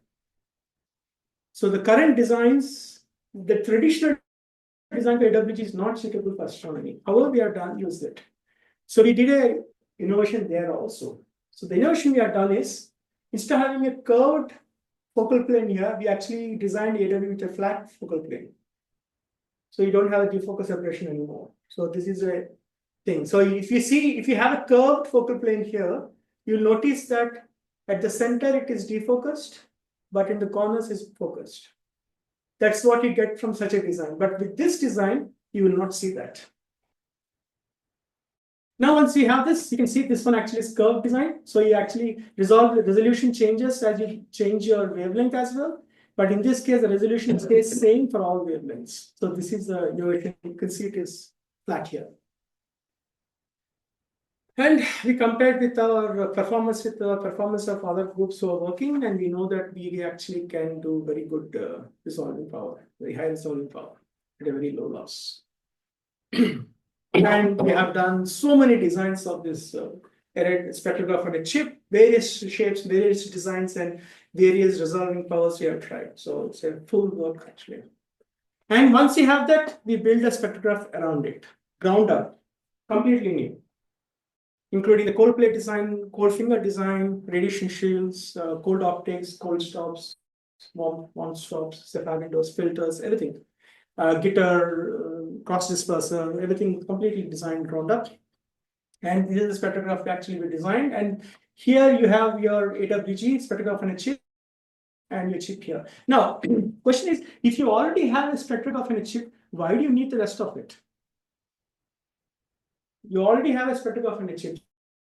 So the current designs, the traditional design for AWG is not suitable for astronomy. However, we have used it. So we did an innovation there also. So the innovation we have done is, instead of having a curved focal plane here, we actually designed AWG with a flat focal plane. So you don't have a defocus aberration anymore. So this is a thing. So if you have a curved focal plane here, you'll notice that at the center it is defocused, but in the corners is focused. That's what you get from such a design. But with this design, you will not see that. Now, once you have this, you can see this one actually is curved design. So you actually resolve the resolution changes as you change your wavelength as well. But in this case, the resolution stays same for all wavelengths. So this is the innovation. You can see it is flat here. And we compared with our performance of other groups who are working, and we know that we actually can do very good resolving power, very high resolving power at a very low loss. And we have done so many designs of this spectrograph on a chip, various shapes, various designs, and various resolving powers we have tried. So it's a full work actually. And once you have that, we build a spectrograph around it, ground up, completely new, including the cold plate design, cold finger design, radiation shields, cold optics, cold stops, warm stops, Cephalon windows, filters, everything. Gitter, cross disperser, everything completely designed ground up. And this is the spectrograph actually we designed. And here you have your AWG spectrograph on a chip and your chip here. Now, question is, if you already have a spectrograph on a chip, why do you need the rest of it? You already have a spectrograph on a chip.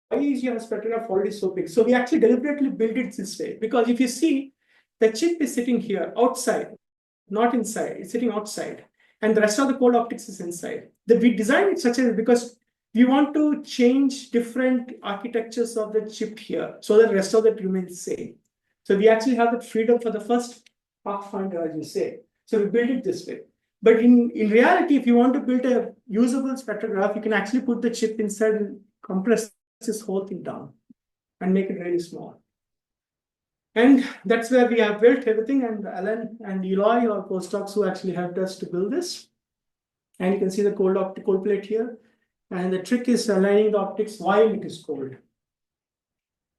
Why is your spectrograph already so big? So we actually deliberately built it this way, because if you see, the chip is sitting here outside, not inside. It's sitting outside, and the rest of the cold optics is inside. We designed it such as, because we want to change different architectures of the chip here so that the rest of it remains same. So we actually have that freedom for the first Pathfinder, as you say. So we build it this way. But in reality, if you want to build a usable spectrograph, you can actually put the chip inside and compress this whole thing down and make it really small. And that's where we have built everything. And Alan and Eloy, our postdocs, who actually helped us to build this. And you can see the cold plate here. And the trick is aligning the optics while it is cold.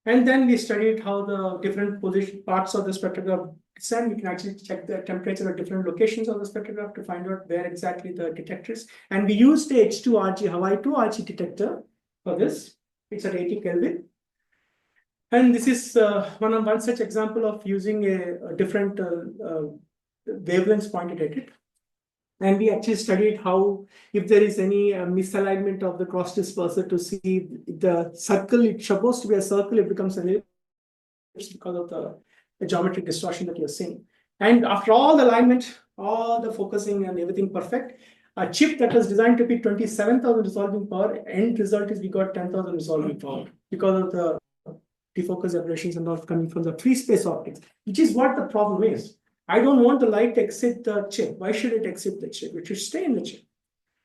And then we studied how the different parts of the spectrograph descend. We can actually check the temperature at different locations of the spectrograph to find out where exactly the detector is. And we used the H2RG, Hawaii 2 RG detector for this. It's at 80 Kelvin. And this is one such example of using a different wavelengths pointed at it. And we actually studied how, if there is any misalignment of the cross disperser, to see the circle, it's supposed to be a circle, it becomes an ellipse because of the geometric distortion that you're seeing. And after all the alignment, all the focusing and everything perfect, a chip that was designed to be 27,000 resolving power, end result is we got 10,000 resolving power because of the defocus aberrations and all coming from the free space optics, which is what the problem is. I don't want the light to exit the chip. Why should it exit the chip? It should stay in the chip.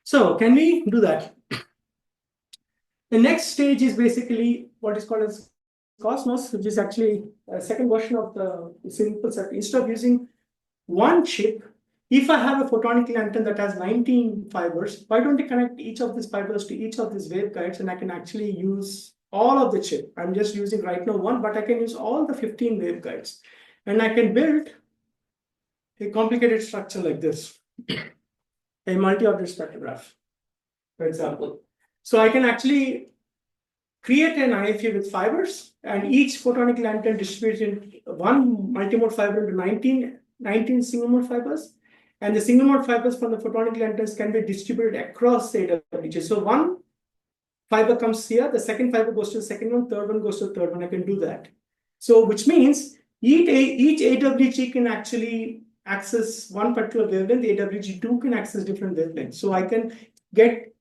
So can we do that? The next stage is basically what is called as Cosmos, which is actually a second version of the simple set. Instead of using one chip, if I have a photonic lantern that has 19 fibers, why don't I connect each of these fibers to each of these waveguides, and I can actually use all of the chip. I'm just using right now one, but I can use all the 15 waveguides. And I can build a complicated structure like this, a multi-orbit spectrograph, for example. So I can actually create an IFU with fibers, and each photonic lantern distributes in one multimode fiber into 19 single mode fibers. And the single mode fibers from the photonic lanterns can be distributed across the AWG. So one fiber comes here, the second fiber goes to the second one, third one goes to the third one. I can do that. So which means each AWG can actually access one particular wavelength, the AWG2 can access different wavelengths. So I can get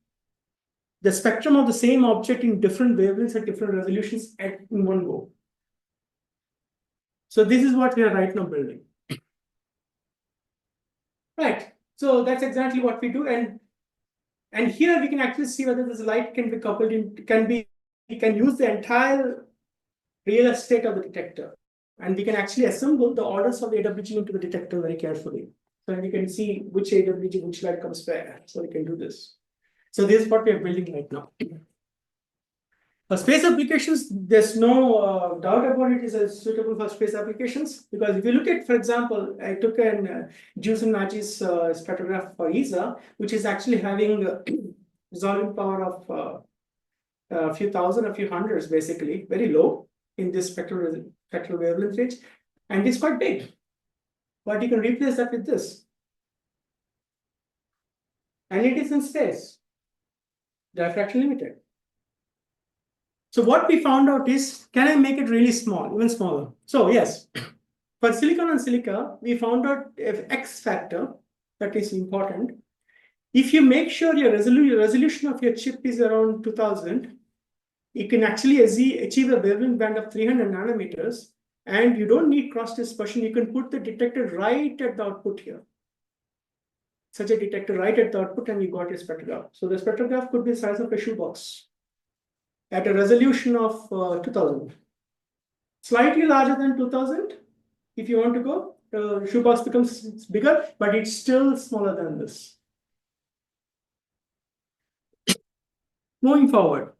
the spectrum of the same object in different wavelengths at different resolutions in one go. So this is what we are right now building. Right. So that's exactly what we do. And here we can actually see whether this light can be coupled in, we can use the entire real estate of the detector. And we can actually assemble the orders of the AWG into the detector very carefully. So we can see which AWG, which light comes where. So we can do this. So this is what we are building right now. For space applications, there's no doubt about it is suitable for space applications. Because if you look at, for example, I took an Juice and Nagi's spectrograph for ESA, which is actually having resolving power of a few thousand, a few hundreds, basically, very low in this spectral wavelength range, and it's quite big. But you can replace that with this. And it is in space, diffraction limited. So what we found out is, can I make it really small, even smaller? So yes, for silicon and silica, we found out if X factor that is important. If you make sure your resolution of your chip is around 2000, you can actually achieve a wavelength band of 300 nanometers, and you don't need cross dispersion. You can put the detector right at the output here. Such a detector right at the output, and you got your spectrograph. So the spectrograph could be the size of a shoebox at a resolution of 2000. Slightly larger than 2000, if you want to go, the shoebox becomes bigger, but it's still smaller than this. Moving forward,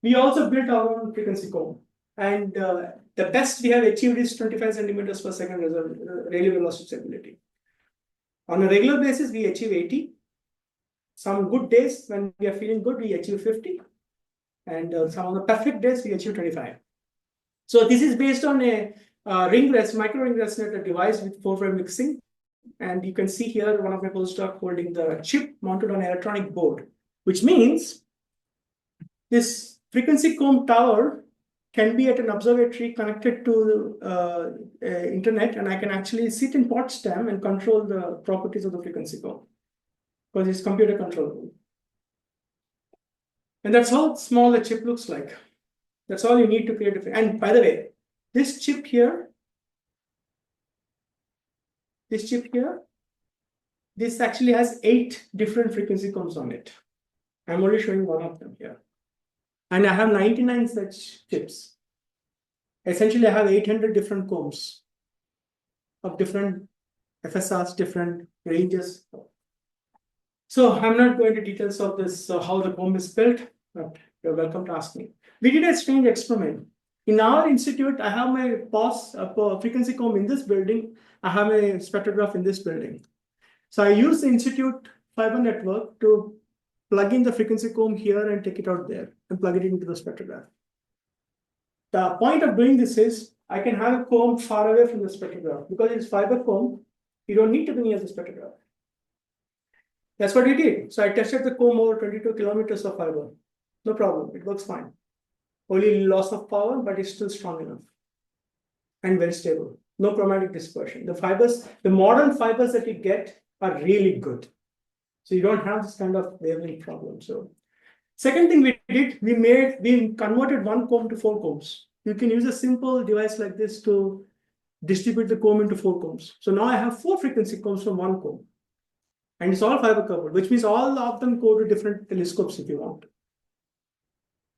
we also built our own frequency comb, and the best we have achieved is 25 centimeters per second radial velocity stability. On a regular basis, we achieve 80. Some good days when we are feeling good, we achieve 50. And some of the perfect days, we achieve 25. So this is based on a micro ring resonator device with 4-way mixing. And you can see here one of my postdocs holding the chip mounted on an electronic board, which means this frequency comb tower can be at an observatory connected to internet, and I can actually sit in Potsdam and control the properties of the frequency comb because it's computer controllable. And that's how small the chip looks like. That's all you need to create a. And by the way, this chip here, this actually has 8 different frequency combs on it. I'm only showing one of them here. And I have 99 such chips. Essentially, I have 800 different combs of different FSRs, different ranges. So I'm not going to details of this, how the comb is built, but you're welcome to ask me. We did a strange experiment. In our institute, I have my frequency comb in this building. I have a spectrograph in this building. So I use the institute fiber network to plug in the frequency comb here and take it out there and plug it into the spectrograph. The point of doing this is I can have a comb far away from the spectrograph. Because it's fiber comb, you don't need to be near the spectrograph. That's what we did. So I tested the comb over 22 kilometers of fiber. No problem, it works fine. Only loss of power, but it's still strong enough and very stable. No chromatic dispersion. The fibers, the modern fibers that you get are really good. So you don't have this kind of wavelength problem. So second thing we did, we converted one comb to 4 combs. You can use a simple device like this to distribute the comb into 4 combs. So now I have 4 frequency combs from one comb. And it's all fiber coupled, which means all of them go to different telescopes if you want.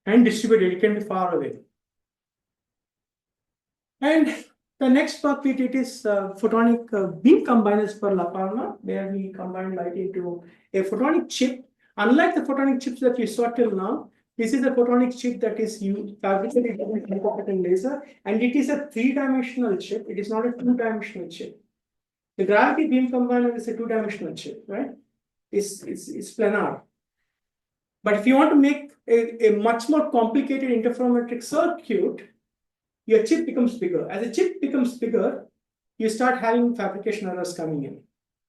And distributed, it can be far away. And the next work we did is photonic beam combiners for La Palma, where we combine light into a photonic chip. Unlike the photonic chips that you saw till now, this is a photonic chip that is fabricated with a laser, and it is a 3-dimensional chip. It is not a 2-dimensional chip. The gravity beam combiner is a 2-dimensional chip, right? It's planar. But if you want to make a much more complicated interferometric circuit, your chip becomes bigger. As the chip becomes bigger, you start having fabrication errors coming in.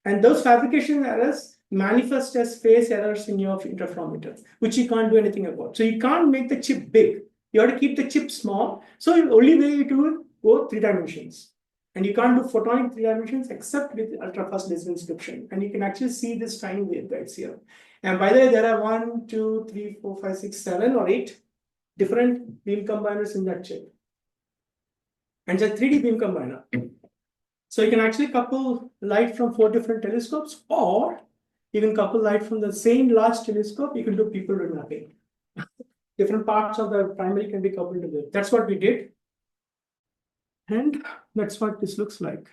And those fabrication errors manifest as phase errors in your interferometer, which you can't do anything about. So you can't make the chip big. You have to keep the chip small. So the only way you do it, go 3 dimensions. And you can't do photonic 3 dimensions except with ultra-fast laser inscription. And you can actually see this tiny waveguides here. And by the way, there are 1, 2, 3, 4, 5, 6, 7 or 8 different beam combiners in that chip. And it's a 3D beam combiner. So you can actually couple light from 4 different telescopes, or you can couple light from the same large telescope. You can do people mapping. Different parts of the primary can be coupled together. That's what we did. And that's what this looks like.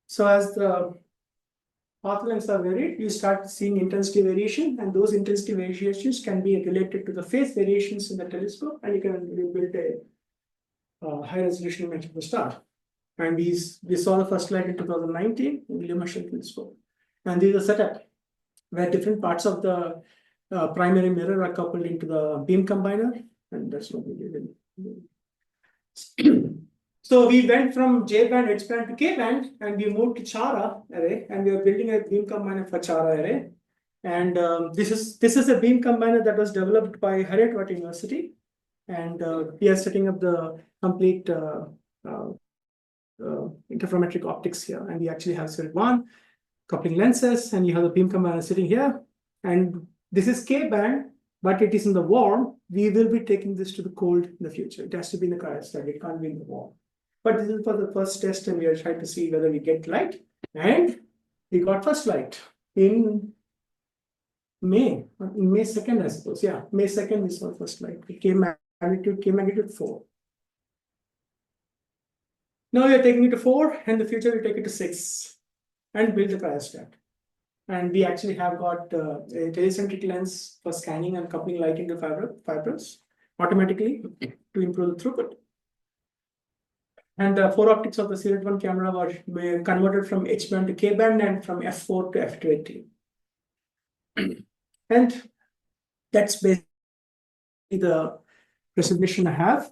So as the path lengths are varied, you start seeing intensity variation, and those intensity variations can be related to the phase variations in the telescope, and you can build a high resolution image of the star. And we saw the first light in 2019 in William Herschel telescope. And this is a setup where different parts of the primary mirror are coupled into the beam combiner, and that's what we did. So we went from J-band, H-band to K-band, and we moved to Chara array, and we are building a beam combiner for Chara array. And this is a beam combiner that was developed by Harriet University, and we are setting up the complete interferometric optics here. And we actually have set 1 coupling lenses, and you have the beam combiner sitting here. And this is K-band, but it is in the warm. We will be taking this to the cold in the future. It has to be in the cryostat. It can't be in the warm. But this is for the first test, and we are trying to see whether we get light. And we got first light in May 2nd, I suppose. Yeah, May 2nd we saw first light. It came magnitude 4. Now we are taking it to 4, and in the future we take it to 6 and build the cryostat. And we actually have got a telecentric lens for scanning and coupling light into fibers automatically to improve the throughput. And the 4 optics of the Serial 1 camera were converted from H-band to K-band and from f4 to f2.8. And that's basically the presentation I have.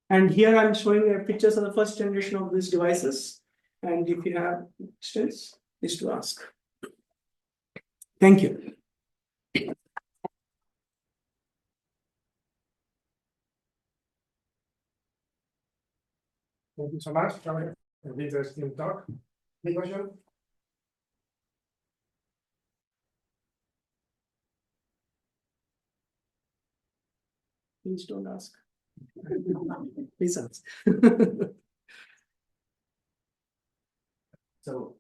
And here I'm showing pictures of the first generation of these devices. And if you have questions, please to ask. Thank you. Thank you so much for the interesting talk. Any question? Please don't ask. Please ask. So,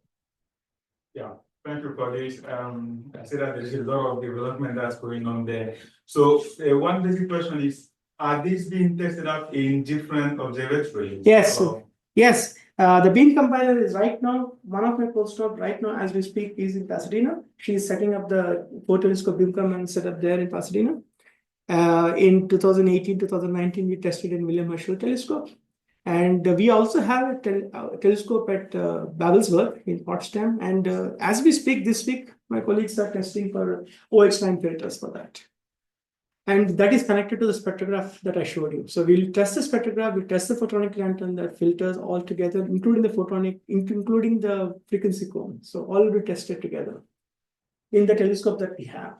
yeah, thank you for this. I see that there's a lot of development that's going on there. So, one basic question is, are these being tested out in different observatories? Yes, Or- yes. The beam combiner is right now, one of my postdocs right now as we speak is in Pasadena. She is setting up the four-telescope beam combiner set up there in Pasadena. In 2018, 2019, we tested in William Herschel telescope. And we also have a telescope at Babelsberg in Potsdam. And as we speak this week, my colleagues are testing for OH9 filters for that. And that is connected to the spectrograph that I showed you. So we'll test the spectrograph, we'll test the photonic lantern that filters all together, including the photonic, including the frequency cone. So all will be tested together in the telescope that we have.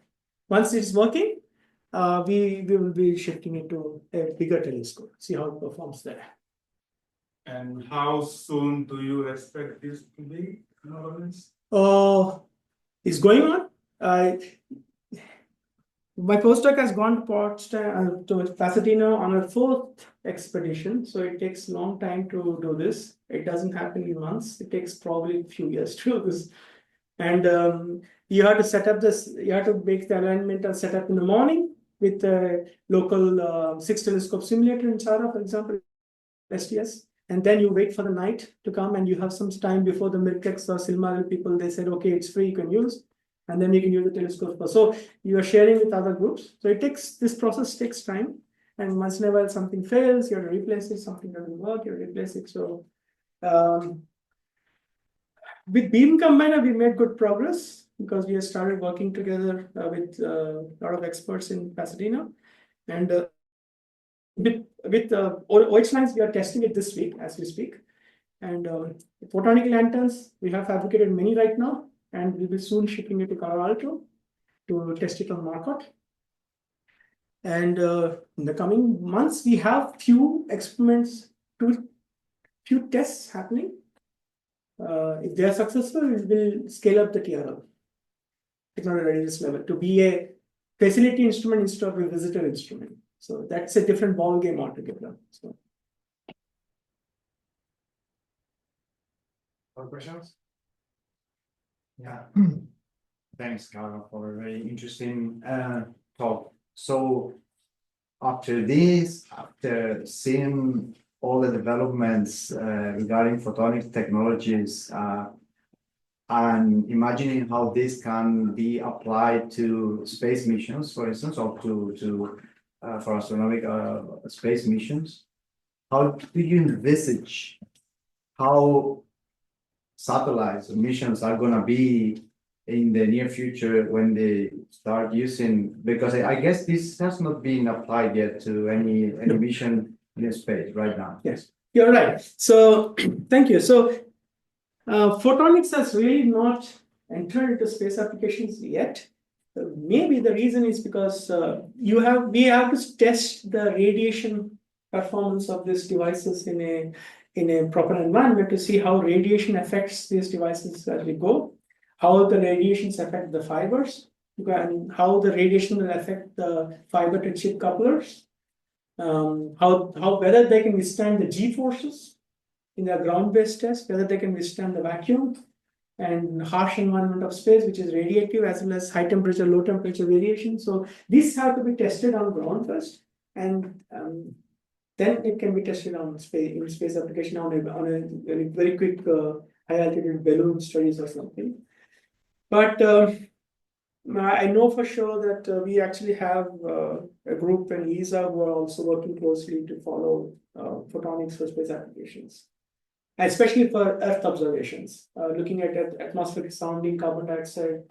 Once it's working, we will be shifting it to a bigger telescope, see how it performs there. And how soon do you expect this to be? It's going on. My postdoc has gone to Potsdam, to Pasadena on a 4th expedition. So it takes a long time to do this. It doesn't happen in months. It takes probably a few years to do this. And you have to set up this, you have to make the alignment and set up in the morning with a local 6 telescope simulator in Chara, for example, STS. And then you wait for the night to come and you have some time before the Mirkex or Silmaril people, they said, okay, it's free, you can use. And then you can use the telescope. So you are sharing with other groups. So this process takes time. And once in a while something fails, you have to replace it, something doesn't work, you replace it. So with beam combiner, we made good progress because we have started working together with a lot of experts in Pasadena. And with OH9s, we are testing it this week as we speak. And photonic lanterns, we have fabricated many right now, and we'll be soon shipping it to Colorado to test it on MARCOT. And in the coming months, we have few experiments, few tests happening. If they are successful, we will scale up the TRL, technology readiness level, to be a facility instrument instead of a visitor instrument. So that's a different ball game altogether. So. More questions? Yeah. Thanks, Kalaga, for a very interesting talk. So after this, after seeing all the developments regarding photonic technologies and imagining how this can be applied to space missions, for instance, or for astronomical space missions, how do you envisage how satellites missions are going to be in the near future when they start using, because I guess this has not been applied yet to any mission in space right now. Yes, you're right. So thank you. So photonics has really not entered into space applications yet. Maybe the reason is because we have to test the radiation performance of these devices in a proper environment to see how radiation affects these devices as we go, how the radiations affect the fibers, and how the radiation will affect the fiber to chip couplers, whether they can withstand the G forces in the ground-based test, whether they can withstand the vacuum and harsh environment of space, which is radiative, as well as high temperature, low temperature variation. So these have to be tested on ground first, and then it can be tested on space application on a very quick high altitude balloon studies or something. But I know for sure that we actually have a group in ESA who are also working closely to follow photonics for space applications, especially for Earth observations, looking at atmospheric sounding, carbon dioxide.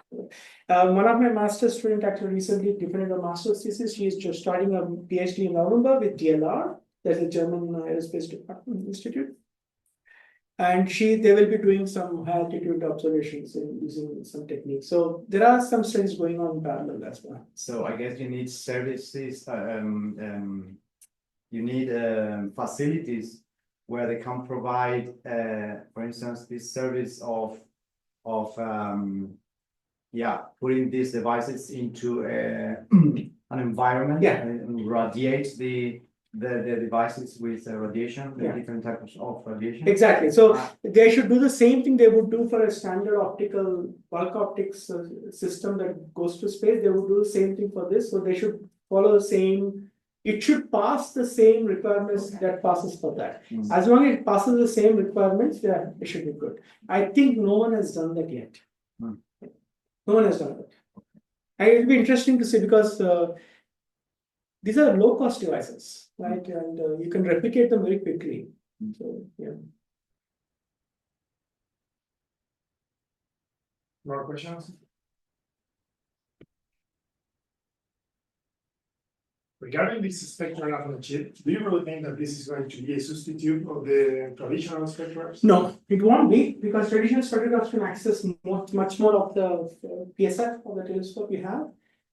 One of my master's students actually recently defended a master's thesis. She is just starting a PhD in November with DLR. There's a German Aerospace Department Institute. And they will be doing some high altitude observations and using some techniques. So there are some studies going on in parallel as well. So I guess you need services, you need facilities where they can provide, for instance, this service of putting these devices into an environment Yeah. and radiates the devices with radiation, the Yeah. different types of radiation. Exactly. So they should do the same thing they would do for a standard optical bulk optics system that goes to space. They would do the same thing for this. So they should follow the same. It should pass the same requirements that passes for that. As long as it passes the same requirements, yeah, it should be good. I think no one has done that yet. No one has done that. And it'll be interesting to see because these are low-cost devices, right? And you can replicate them very quickly. So, yeah. More questions? Regarding this spectral graph on a chip, do you really think that this is going to be a substitute of the traditional spectrographs? No, it won't be because traditional spectrographs can access much more of the PSF of the telescope you have.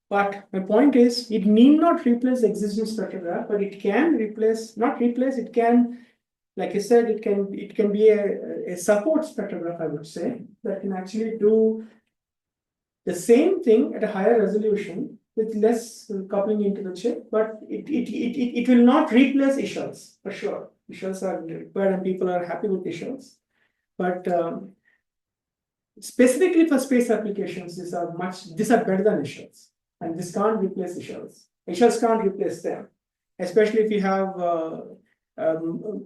But my point is, it need not replace the existing spectrograph, but it can replace, not replace, it can, like I said, it can be a support spectrograph, I would say, that can actually do the same thing at a higher resolution with less coupling into the chip, but it will not replace Ishals for sure. Ishals are required and people are happy with Ishals. But specifically for space applications, these are better than Ishals. And this can't replace Ishals. Ishals can't replace them. Especially if you have,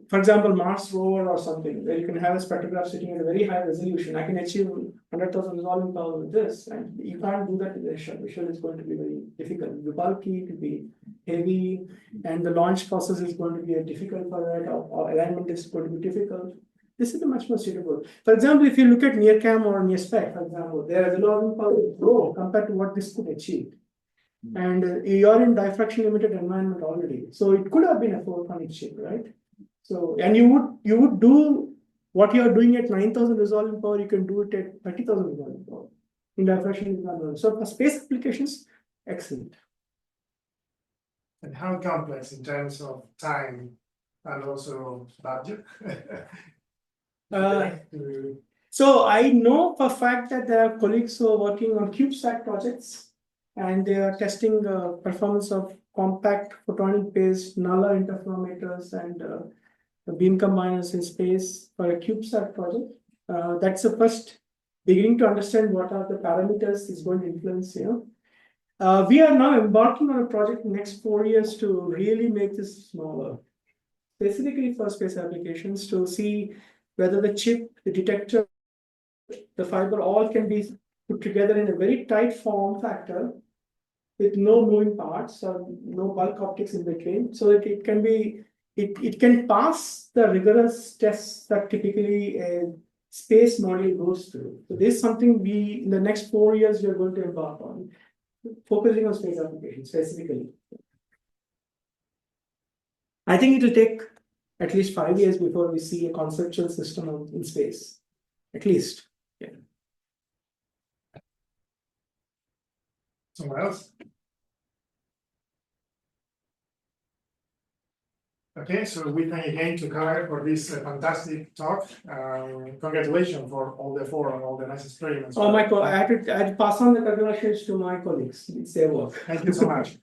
for example, Mars rover or something, where you can have a spectrograph sitting at a very high resolution. I can achieve 100,000 resolving power with this, and you can't do that with the Ishal. Ishal is going to be very difficult. It will be bulky, it will be heavy, and the launch process is going to be difficult for that, or alignment is going to be difficult. This is much more suitable. For example, if you look at NearCam or NearSpec, for example, their resolving power is low compared to what this could achieve. And you're in diffraction limited environment already. So it could have been a photonic chip, right? So, and you would do what you're doing at 9,000 resolving power, you can do it at 30,000 resolving power in diffraction environment. So for space applications, excellent. And how complex in terms of time and also budget? So I know for a fact that there are colleagues who are working on CubeSat projects, and they are testing the performance of compact photonic-based nulla interferometers and the beam combiners in space for a CubeSat project. That's the first beginning to understand what are the parameters is going to influence here. We are now embarking on a project in the next 4 years to really make this smaller, specifically for space applications, to see whether the chip, the detector, the fiber all can be put together in a very tight form factor with no moving parts or no bulk optics in between, so that it can be, it can pass the rigorous tests that typically a space module goes through. So this is something we, in the next 4 years, we are going to embark on, focusing on space applications specifically. I think it will take at least 5 years before we see a conceptual system in space, at least. Yeah. Someone else? Okay, so we thank again to Kalaga for this fantastic talk. Congratulations for all the four and all the nice experiments. Oh, I had to pass on the congratulations to my colleagues. It's their work. Thank you so much.